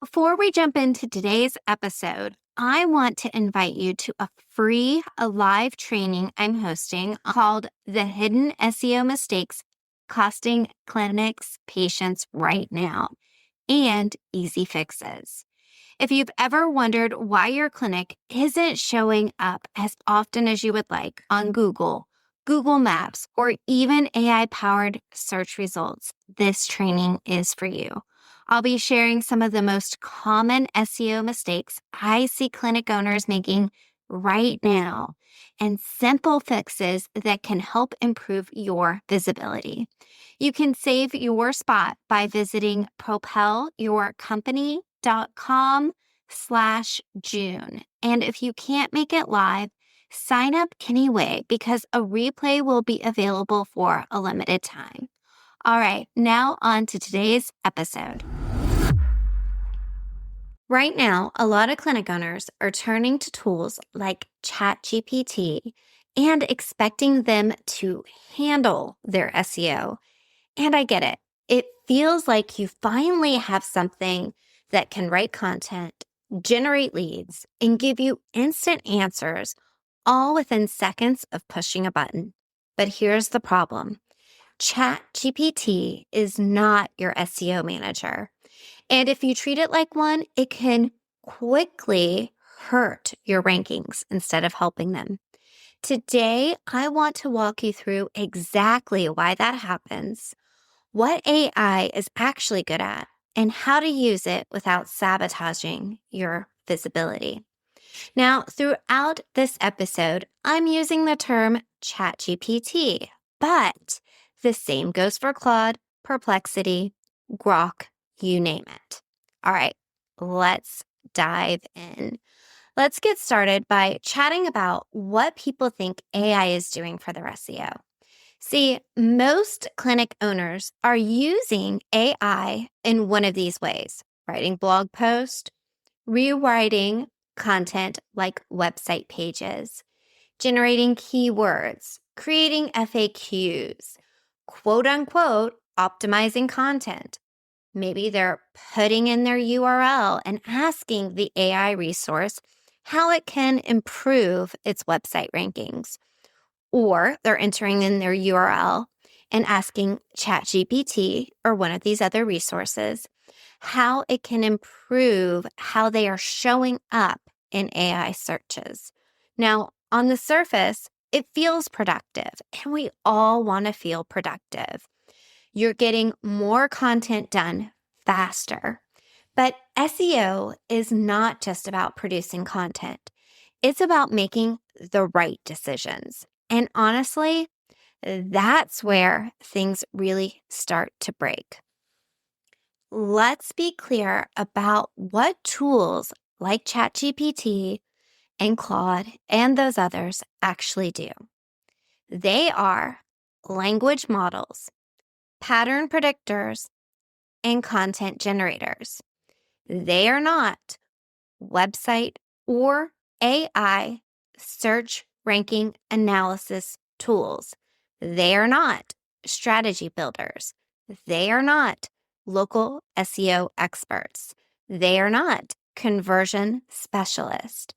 Before we jump into today's episode, I want to invite you to a live training I'm hosting called The Hidden SEO Mistakes Costing Clinics Patients Right Now and Easy Fixes. If you've ever wondered why your clinic isn't showing up as often as you would like on Google, Google Maps, or even AI-powered search results, this training is for you. I'll be sharing some of the most common SEO mistakes I see clinic owners making right now and simple fixes that can help improve your visibility. You can save your spot by visiting propelyourcompany.com/June. And if you can't make it live, sign up anyway because a replay will be available for a limited time. All right, now on to today's episode. Right now, a lot of clinic owners are turning to tools like ChatGPT and expecting them to handle their SEO. And I get it. It feels like you finally have something that can write content, generate leads, and give you instant answers all within seconds of pushing a button. But here's the problem. ChatGPT is not your SEO manager. And if you treat it like one, it can quickly hurt your rankings instead of helping them. Today, I want to walk you through exactly why that happens, what AI is actually good at, and how to use it without sabotaging your visibility. Now, throughout this episode, I'm using the term ChatGPT, but the same goes for Claude, Perplexity, Grok, you name it. All right, let's dive in. Let's get started by chatting about what people think AI is doing for their SEO. See, most clinic owners are using AI in one of these ways: writing blog posts, rewriting content like website pages, generating keywords, creating FAQs, quote unquote, optimizing content. Maybe they're putting in their URL and asking the AI resource how it can improve its website rankings. Or they're entering in their URL and asking ChatGPT or one of these other resources how it can improve how they are showing up in AI searches. Now, on the surface, it feels productive, and we all want to feel productive. You're getting more content done faster. But SEO is not just about producing content. It's about making the right decisions. And honestly, that's where things really start to break. Let's be clear about what tools like ChatGPT and Claude and those others actually do. They are language models, pattern predictors, and content generators. They are not website or AI search ranking analysis tools. They are not strategy builders. They are not local SEO experts. They are not conversion specialists.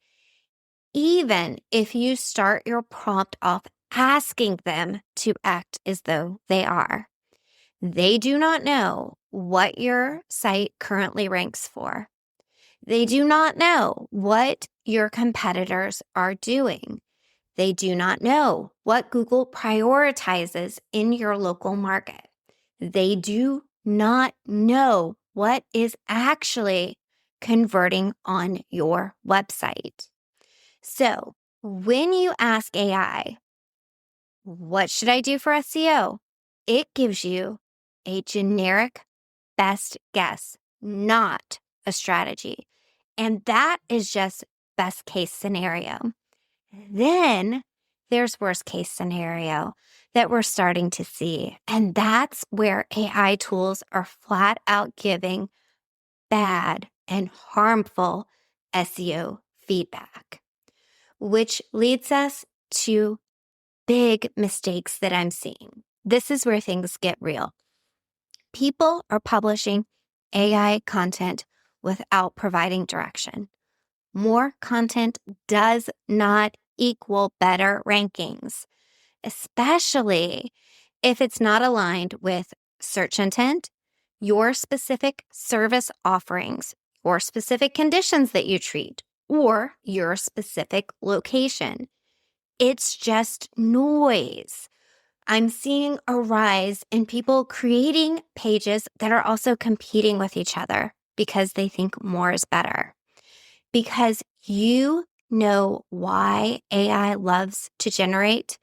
Even if you start your prompt off asking them to act as though they are, they do not know what your site currently ranks for. They do not know what your competitors are doing. They do not know what Google prioritizes in your local market. They do not know what is actually converting on your website. So when you ask AI, what should I do for SEO? It gives you a generic best guess, not a strategy. And that is just best case scenario. Then there's worst case scenario that we're starting to see. And that's where AI tools are flat out giving bad and harmful SEO feedback, which leads us to big mistakes that I'm seeing. This is where things get real. People are publishing AI content without providing direction. More content does not equal better rankings, especially if it's not aligned with search intent, your specific service offerings, or specific conditions that you treat, or your specific location. It's just noise. I'm seeing a rise in people creating pages that are also competing with each other because they think more is better. Because you know why AI loves to generate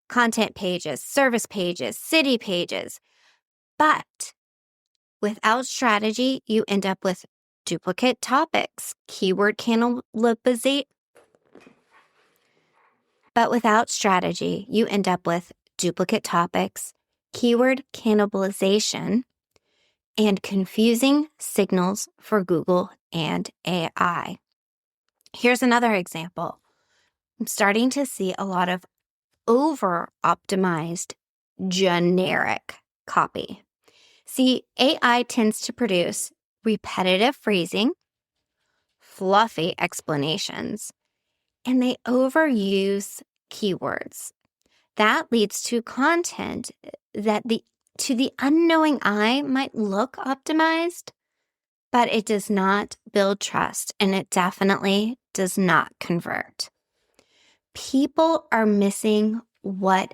content pages, service pages, city pages. But without strategy, you end up with duplicate topics, keyword cannibalization. But without strategy, you end up with duplicate topics, keyword cannibalization, and confusing signals for Google and AI. Here's another example. I'm starting to see a lot of over-optimized generic copy. See, AI tends to produce repetitive phrasing, fluffy explanations, and they overuse keywords. That leads to content that to the unknowing eye might look optimized, but it does not build trust, and it definitely does not convert. People are missing what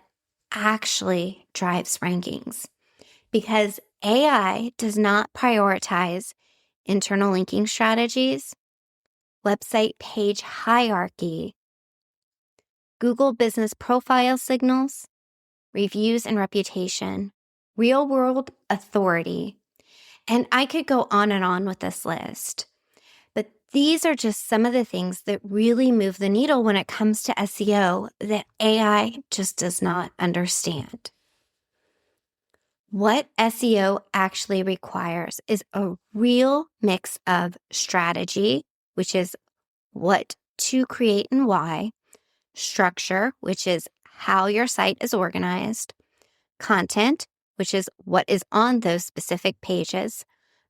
actually drives rankings because AI does not prioritize internal linking strategies, website page hierarchy, Google business profile signals, reviews and reputation, real-world authority, and I could go on and on with this list. But these are just some of the things that really move the needle when it comes to SEO that AI just does not understand. What SEO actually requires is a real mix of strategy, which is what to create and why, structure, which is how your site is organized, content, which is what is on those specific pages,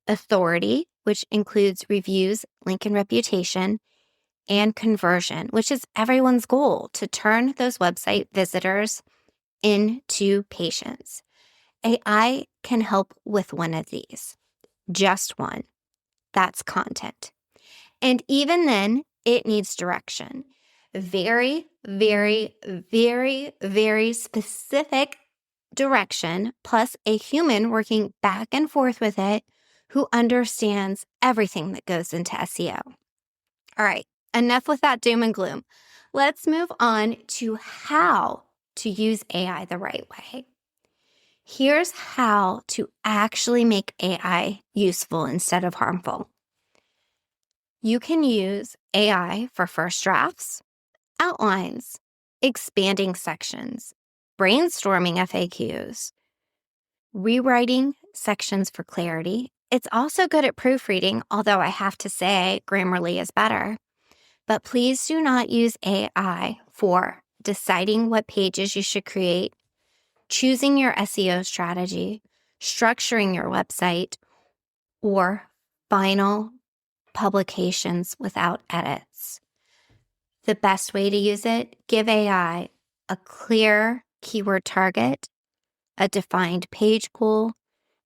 authority, which includes reviews, link and reputation, and conversion, which is everyone's goal to turn those website visitors into patients. AI can help with one of these, just one. That's content. And even then, it needs direction. Very, very, very, very specific direction, plus a human working back and forth with it who understands everything that goes into SEO. All right, enough with that doom and gloom. Let's move on to how to use AI the right way. Here's how to actually make AI useful instead of harmful. You can use AI for first drafts, outlines, expanding sections, brainstorming FAQs, rewriting sections for clarity. It's also good at proofreading, although I have to say Grammarly is better. But please do not use AI for deciding what pages you should create, choosing your SEO strategy, structuring your website, or final publications without edits. The best way to use it, give AI a clear keyword target, a defined page goal,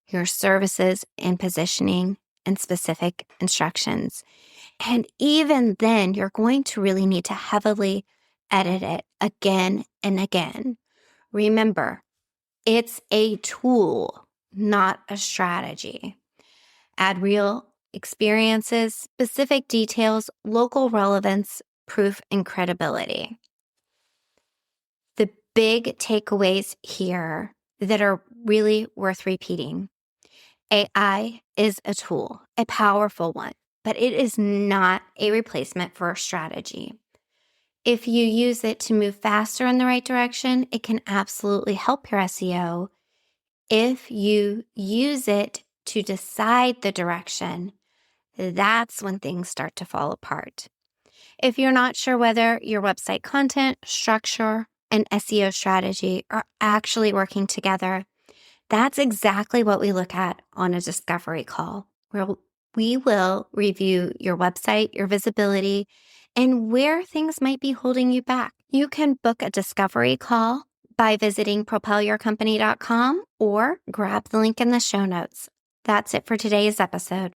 your services and positioning, and specific instructions. And even then, you're going to really need to heavily edit it again and again. Remember, it's a tool, not a strategy. Add real experiences, specific details, local relevance, proof, and credibility. The big takeaways here that are really worth repeating. AI is a tool, a powerful one, but it is not a replacement for a strategy. If you use it to move faster in the right direction, it can absolutely help your SEO. If you use it to decide the direction, that's when things start to fall apart. If you're not sure whether your website content, structure, and SEO strategy are actually working together, that's exactly what we look at on a discovery call. We will review your website, your visibility, and where things might be holding you back. You can book a discovery call by visiting propelyourcompany.com or grab the link in the show notes. That's it for today's episode.